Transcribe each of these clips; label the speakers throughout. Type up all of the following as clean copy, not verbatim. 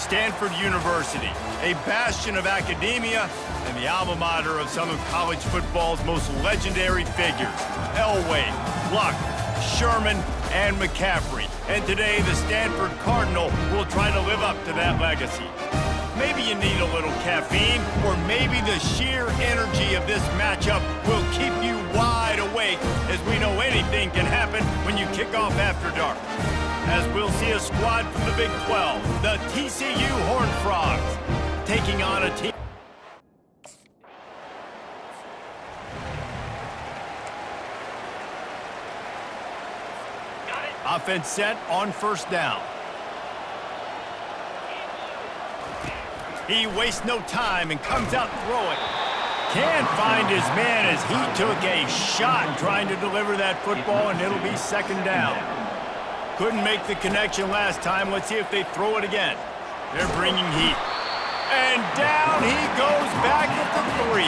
Speaker 1: Stanford University, a bastion of academia and the alma mater of some of college football's most legendary figures, Elway, Luck, Sherman, and McCaffrey. And today, the Stanford Cardinal will try to live up to that legacy. Maybe you need a little caffeine, or maybe the sheer energy of this matchup will keep you wide awake, as we know anything can happen when you kick off after dark. As we'll see a squad from the Big 12, the TCU Horned Frogs, taking on a team. Offense set on first down. He wastes no time and comes out throwing. Can't find his man as he took a shot trying to deliver that football, and it'll be second down. Couldn't make the connection last time. Let's see if they throw it again. They're bringing heat. And down he goes back at the 3.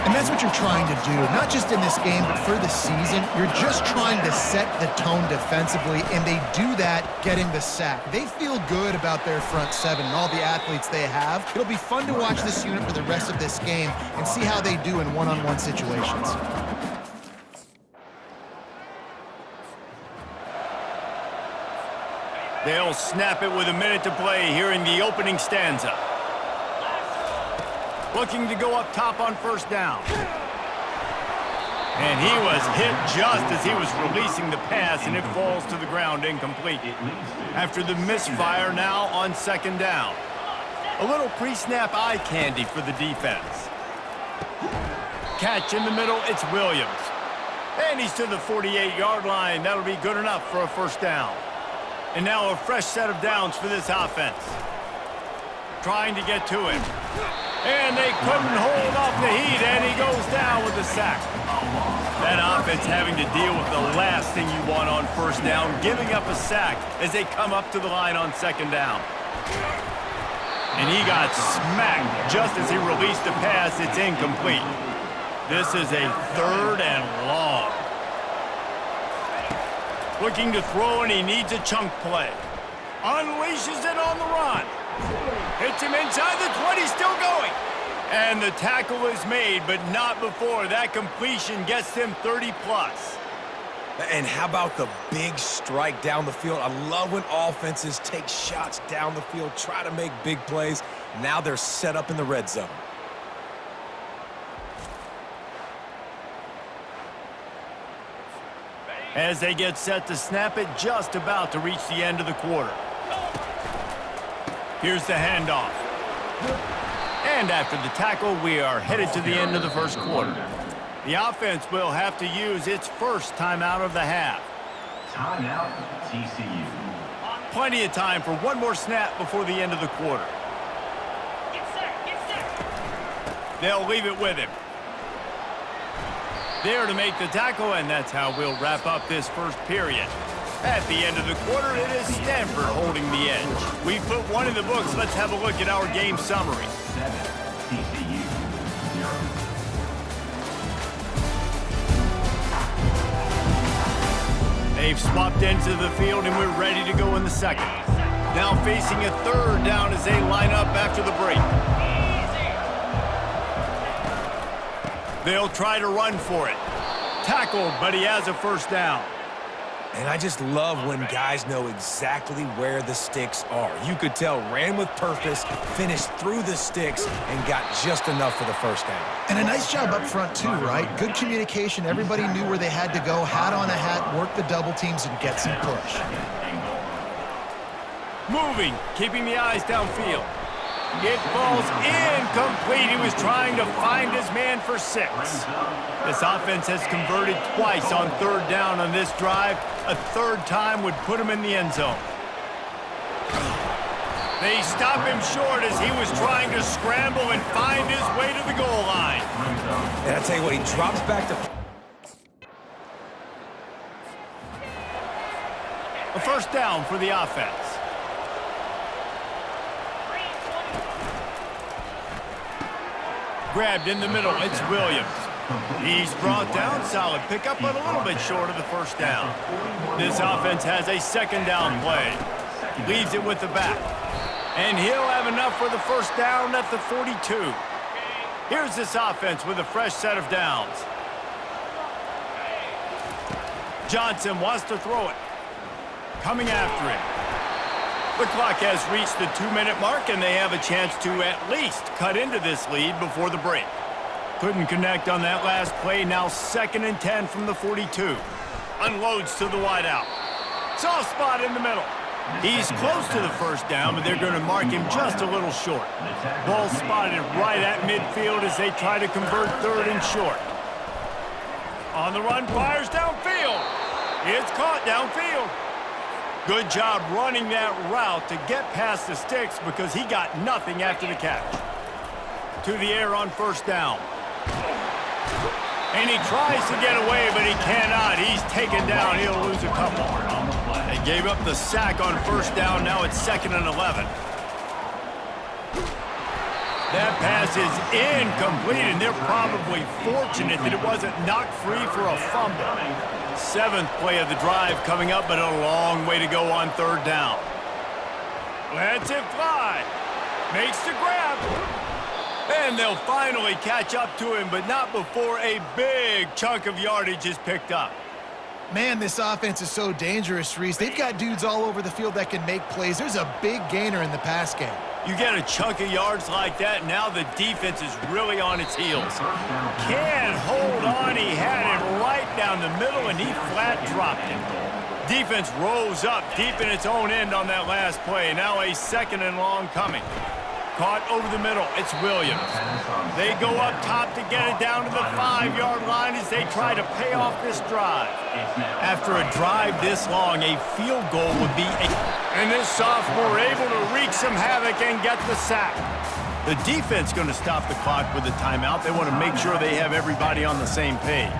Speaker 2: And that's what you're trying to do, not just in this game, but for the season. You're just trying to set the tone defensively, and they do that getting the sack. They feel good about their front seven and all the athletes they have. It'll be fun to watch this unit for the rest of this game and see how they do in one-on-one situations.
Speaker 1: They'll snap it with a minute to play here in the opening stanza. Looking to go up top on first down. And he was hit just as he was releasing the pass, and it falls to the ground incomplete. After the misfire now on second down. A little pre-snap eye candy for the defense. Catch in the middle, it's Williams. And he's to the 48-yard line. That'll be good enough for a first down. And now a fresh set of downs for this offense. Trying to get to him. And they couldn't hold off the heat, and he goes down with the sack. That offense having to deal with the last thing you want on first down, giving up a sack as they come up to the line on second down. And he got smacked just as he released the pass. It's incomplete. This is a third and long. Looking to throw, and he needs a chunk play. Unleashes it on the run. Hits him inside the 20, still going. And the tackle is made, but not before. That completion gets them 30-plus.
Speaker 3: And how about the big strike down the field? I love when offenses take shots down the field, try to make big plays. Now they're set up in the red zone.
Speaker 1: As they get set to snap it, just about to reach the end of the quarter. Here's the handoff. And after the tackle, we are headed to the end of the first quarter. The offense will have to use its first timeout of the half.
Speaker 4: Timeout, TCU.
Speaker 1: Plenty of time for one more snap before the end of the quarter.
Speaker 5: Get set.
Speaker 1: They'll leave it with him. There to make the tackle, and that's how we'll wrap up this first period. At the end of the quarter, it is Stanford holding the edge. We've put one in the books. Let's have a look at our game summary.
Speaker 4: 7, TCU, 0.
Speaker 1: They've swapped into the field, and we're ready to go in the second. Now facing a third down as they line up after the break. They'll try to run for it. Tackled, but he has a first down.
Speaker 3: And I just love when guys know exactly where the sticks are. You could tell ran with purpose, finished through the sticks, and got just enough for the first down.
Speaker 2: And a nice job up front too, right? Good communication. Everybody knew where they had to go, hat on a hat, work the double teams, and get some push.
Speaker 1: Moving, keeping the eyes downfield. It falls incomplete. He was trying to find his man for 6. This offense has converted twice on third down on this drive. A third time would put him in the end zone. They stop him short as he was trying to scramble and find his way to the goal line.
Speaker 3: And I tell you what, he drops back to...
Speaker 1: A first down for the offense. Grabbed in the middle, it's Williams. He's brought down, solid pickup, but a little bit short of the first down. This offense has a second down play. Leaves it with the back. And he'll have enough for the first down at the 42. Here's this offense with a fresh set of downs. Johnson wants to throw it. Coming after him. The clock has reached the 2-minute mark, and they have a chance to at least cut into this lead before the break. Couldn't connect on that last play. Now 2nd and 10 from the 42. Unloads to the wideout. Soft spot in the middle. He's close to the first down, but they're going to mark him just a little short. Ball spotted right at midfield as they try to convert 3rd and short. On the run, fires downfield. It's caught downfield. Good job running that route to get past the sticks because he got nothing after the catch. To the air on first down. And he tries to get away, but he cannot. He's taken down. He'll lose a couple. They gave up the sack on first down. Now it's 2nd and 11. That pass is incomplete, and they're probably fortunate that it wasn't knocked free for a fumble. 7th play of the drive coming up, but a long way to go on 3rd down. Lets it fly. Makes the grab. And they'll finally catch up to him, but not before a big chunk of yardage is picked up.
Speaker 2: Man, this offense is so dangerous, Reese. They've got dudes all over the field that can make plays. There's a big gainer in the pass game.
Speaker 1: You get a chunk of yards like that, now the defense is really on its heels. Can't hold on. He had it right down the middle, and he flat dropped it. Defense rose up deep in its own end on that last play. Now a 2nd and long coming. Caught over the middle. It's Williams. They go up top to get it down to the 5-yard line as they try to pay off this drive. After a drive this long, a field goal would be and this sophomore able to wreak some havoc and get the sack. The defense going to stop the clock with a timeout. They want to make sure they have everybody on the same page.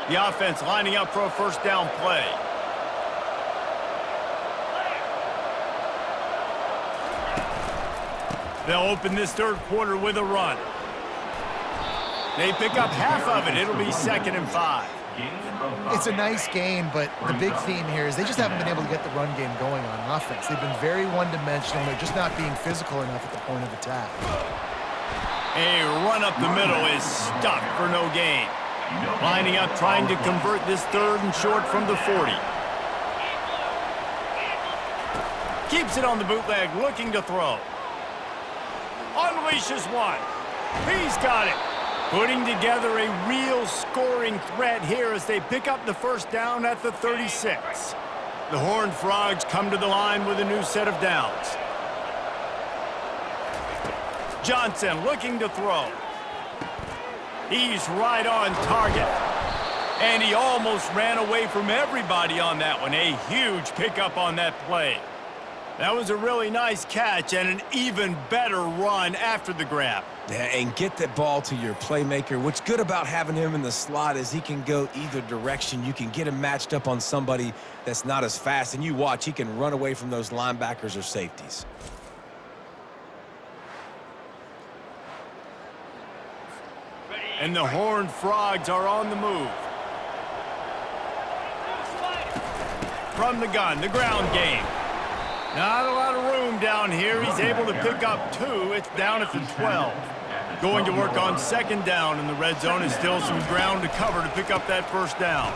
Speaker 1: The offense lining up for a first down play. They'll open this 3rd quarter with a run. They pick up half of it. It'll be 2nd and 5.
Speaker 2: It's a nice game, but the big theme here is they just haven't been able to get the run game going on offense. They've been very one-dimensional. They're just not being physical enough at the point of attack.
Speaker 1: A run up the middle is stopped for no gain. Lining up, trying to convert this 3rd and short from the 40. Keeps it on the bootleg, looking to throw. Unleashes one. He's got it. Putting together a real scoring threat here as they pick up the first down at the 36. The Horned Frogs come to the line with a new set of downs. Johnson looking to throw. He's right on target. And he almost ran away from everybody on that one. A huge pickup on that play. That was a really nice catch and an even better run after the grab.
Speaker 3: Yeah, and get that ball to your playmaker. What's good about having him in the slot is he can go either direction. You can get him matched up on somebody that's not as fast, and you watch, he can run away from those linebackers or safeties.
Speaker 1: And the Horned Frogs are on the move. From the gun, the ground game. Not a lot of room down here. He's able to pick up 2. It's down at the 12. Going to work on 2nd down in the red zone. Is still some ground to cover to pick up that first down.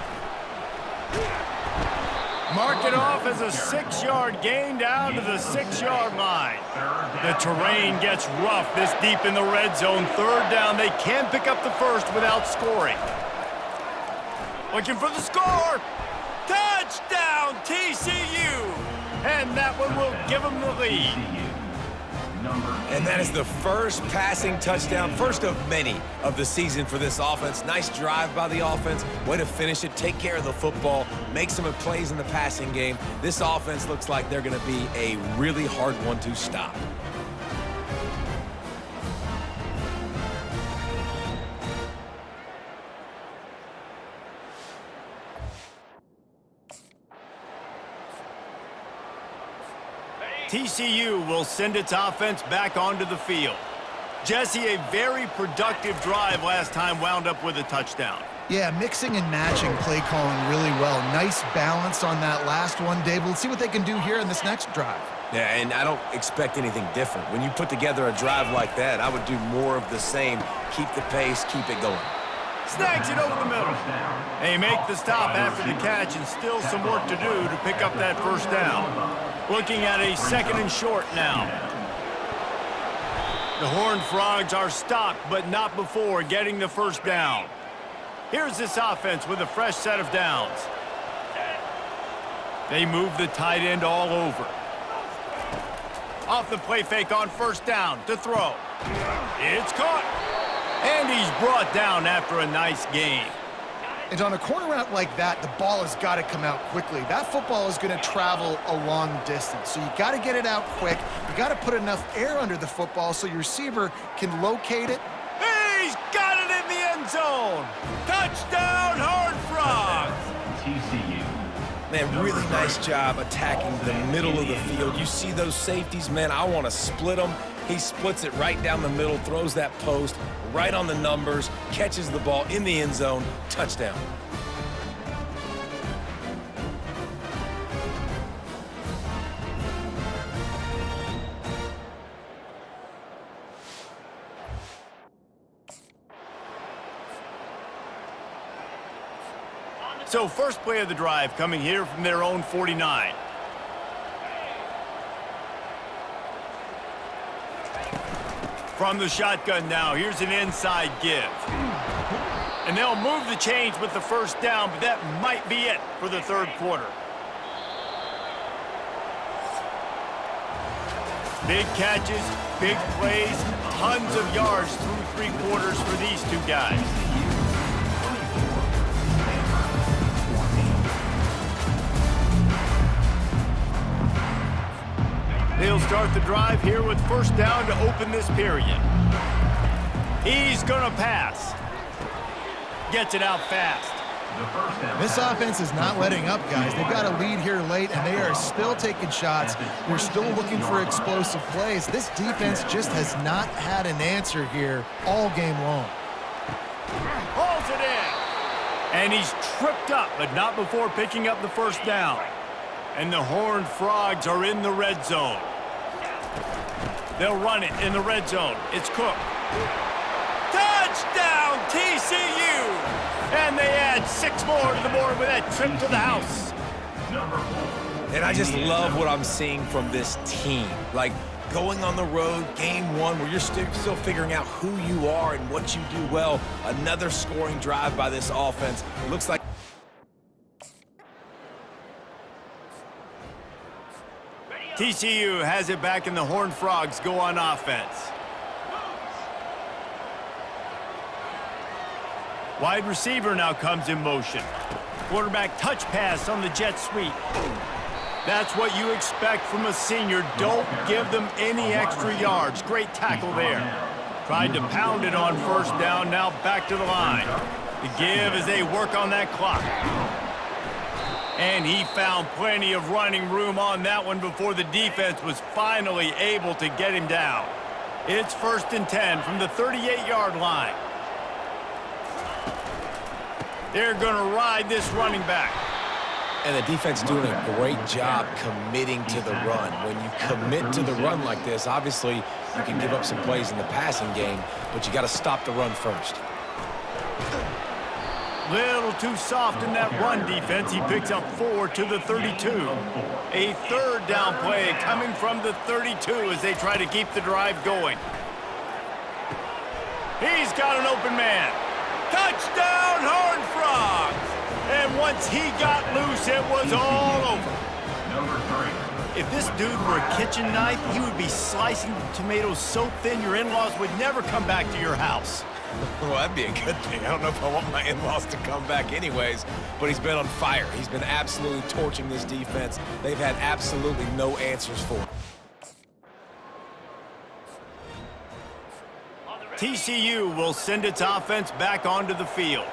Speaker 1: Mark it off as a 6-yard gain down to the 6-yard line. The terrain gets rough this deep in the red zone. 3rd down. They can pick up the first without scoring. Looking for the score. Touchdown, TCU. And that one will give them the lead.
Speaker 3: And that is the first passing touchdown, first of many of the season for this offense. Nice drive by the offense. Way to finish it, take care of the football, make some plays in the passing game. This offense looks like they're going to be a really hard one to stop.
Speaker 1: TCU will send its offense back onto the field. Jesse, a very productive drive last time wound up with a touchdown.
Speaker 2: Yeah, mixing and matching play calling really well. Nice balance on that last one, Dave. Let's see what they can do here in this next drive.
Speaker 3: Yeah, and I don't expect anything different. When you put together a drive like that, I would do more of the same. Keep the pace, keep it going.
Speaker 1: Snags it over the middle. They make the stop after the catch, and still some work to do to pick up that first down. Looking at a 2nd and short now. The Horned Frogs are stopped, but not before getting the first down. Here's this offense with a fresh set of downs. They move the tight end all over. Off the play fake on first down to throw. It's caught. And he's brought down after a nice gain.
Speaker 2: And on a corner route like that, the ball has got to come out quickly. That football is going to travel a long distance. So you got to get it out quick. You got to put enough air under the football so your receiver can locate it.
Speaker 1: He's got it in the end zone. Touchdown, Horned Frogs.
Speaker 4: TCU.
Speaker 3: Man, really nice job attacking the middle of the field. You see those safeties, man, I want to split them. He splits it right down the middle, throws that post, right on the numbers, catches the ball in the end zone, touchdown.
Speaker 1: So first play of the drive coming here from their own 49. From the shotgun now, here's an inside give. And they'll move the chains with the first down, but that might be it for the third quarter. Big catches, big plays, tons of yards through 3 quarters for these two guys. They'll start the drive here with first down to open this period. He's gonna pass. Gets it out fast.
Speaker 2: This offense is not letting up, guys. They've got a lead here late, and they are still taking shots. They're still looking for explosive plays. This defense just has not had an answer here all game long.
Speaker 1: Hauls it in. And he's tripped up, but not before picking up the first down. And the Horned Frogs are in the red zone. They'll run it in the red zone. It's Cook. Touchdown, TCU! And they add 6 more to the board with that trip to the house.
Speaker 3: And I just love what I'm seeing from this team. Like, going on the road, game 1, where you're still figuring out who you are and what you do well. Another scoring drive by this offense. It looks like
Speaker 1: TCU has it back, and the Horned Frogs go on offense. Wide receiver now comes in motion. Quarterback touch pass on the jet sweep. That's what you expect from a senior. Don't give them any extra yards. Great tackle there. Tried to pound it on first down, now back to the line. The give as they work on that clock. And he found plenty of running room on that one before the defense was finally able to get him down. It's 1st and 10 from the 38-yard line. They're going to ride this running back.
Speaker 3: And the defense doing a great job committing to the run. When you commit to the run like this, obviously you can give up some plays in the passing game, but you got to stop the run first.
Speaker 1: Little too soft in that run defense. He picks up 4 to the 32. A 3rd down play coming from the 32 as they try to keep the drive going. He's got an open man. Touchdown, Horned Frogs! And once he got loose, it was all over. If this dude were a kitchen knife, he would be slicing the tomatoes so thin your in-laws would never come back to your house.
Speaker 3: Well, that'd be a good thing. I don't know if I want my in-laws to come back anyways, but he's been on fire. He's been absolutely torching this defense. They've had absolutely no answers for him.
Speaker 1: TCU will send its offense back onto the field.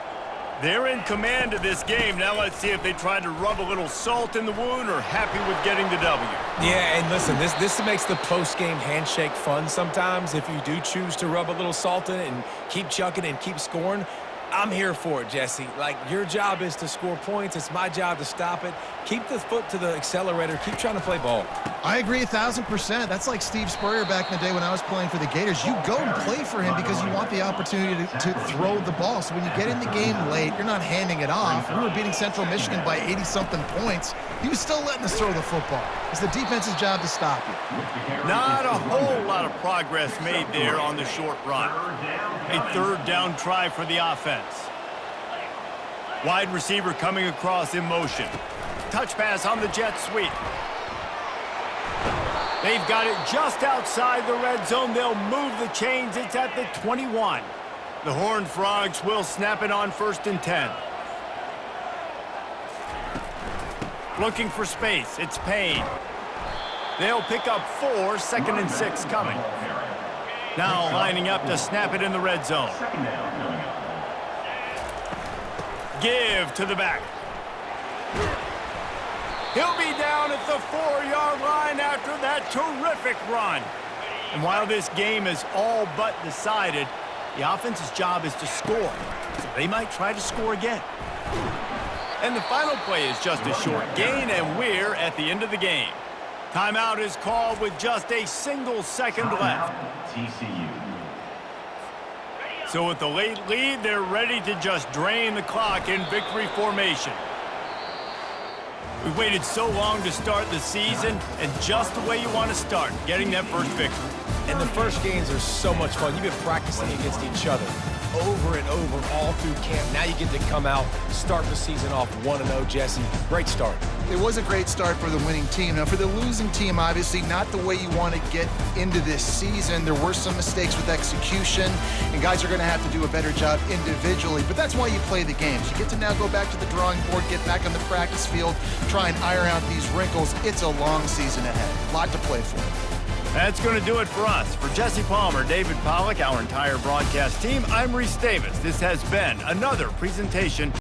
Speaker 1: They're in command of this game. Now let's see if they try to rub a little salt in the wound or happy with getting the W.
Speaker 3: Yeah, and listen, this makes the post-game handshake fun sometimes if you do choose to rub a little salt in it and keep chucking and keep scoring. I'm here for it, Jesse. Like, your job is to score points. It's my job to stop it. Keep the foot to the accelerator. Keep trying to play ball.
Speaker 2: I agree 1,000%. That's like Steve Spurrier back in the day when I was playing for the Gators. You go and play for him because you want the opportunity to throw the ball. So when you get in the game late, you're not handing it off. We were beating Central Michigan by 80-something points. He was still letting us throw the football. It's the defense's job to stop you.
Speaker 1: Not a whole lot of progress made there on the short run. A third down try for the offense. Wide receiver coming across in motion. Touch pass on the jet sweep. They've got it just outside the red zone. They'll move the chains. It's at the 21. The Horned Frogs will snap it on 1st and 10. Looking for space. It's Payne. They'll pick up 4, 2nd and 6 coming. Now lining up to snap it in the red zone. Give to the back. He'll be down at the 4-yard line after that terrific run. And while this game is all but decided, the offense's job is to score. So they might try to score again. And the final play is just a short gain, and we're at the end of the game. Timeout is called with just a single second left.
Speaker 4: TCU.
Speaker 1: So with the late lead, they're ready to just drain the clock in victory formation. We waited so long to start the season, and just the way you want to start, getting that first victory.
Speaker 3: And the first games are so much fun. You've been practicing against each other over and over all through camp. Now you get to come out, start the season off 1-0, Jesse. Great start.
Speaker 2: It was a great start for the winning team. Now, for the losing team, obviously not the way you want to get into this season. There were some mistakes with execution, and guys are going to have to do a better job individually. But that's why you play the games. You get to now go back to the drawing board, get back on the practice field, try and iron out these wrinkles. It's a long season ahead. A lot to play for.
Speaker 1: That's going to do it for us. For Jesse Palmer, David Pollack, our entire broadcast team, I'm Reese Davis. This has been another presentation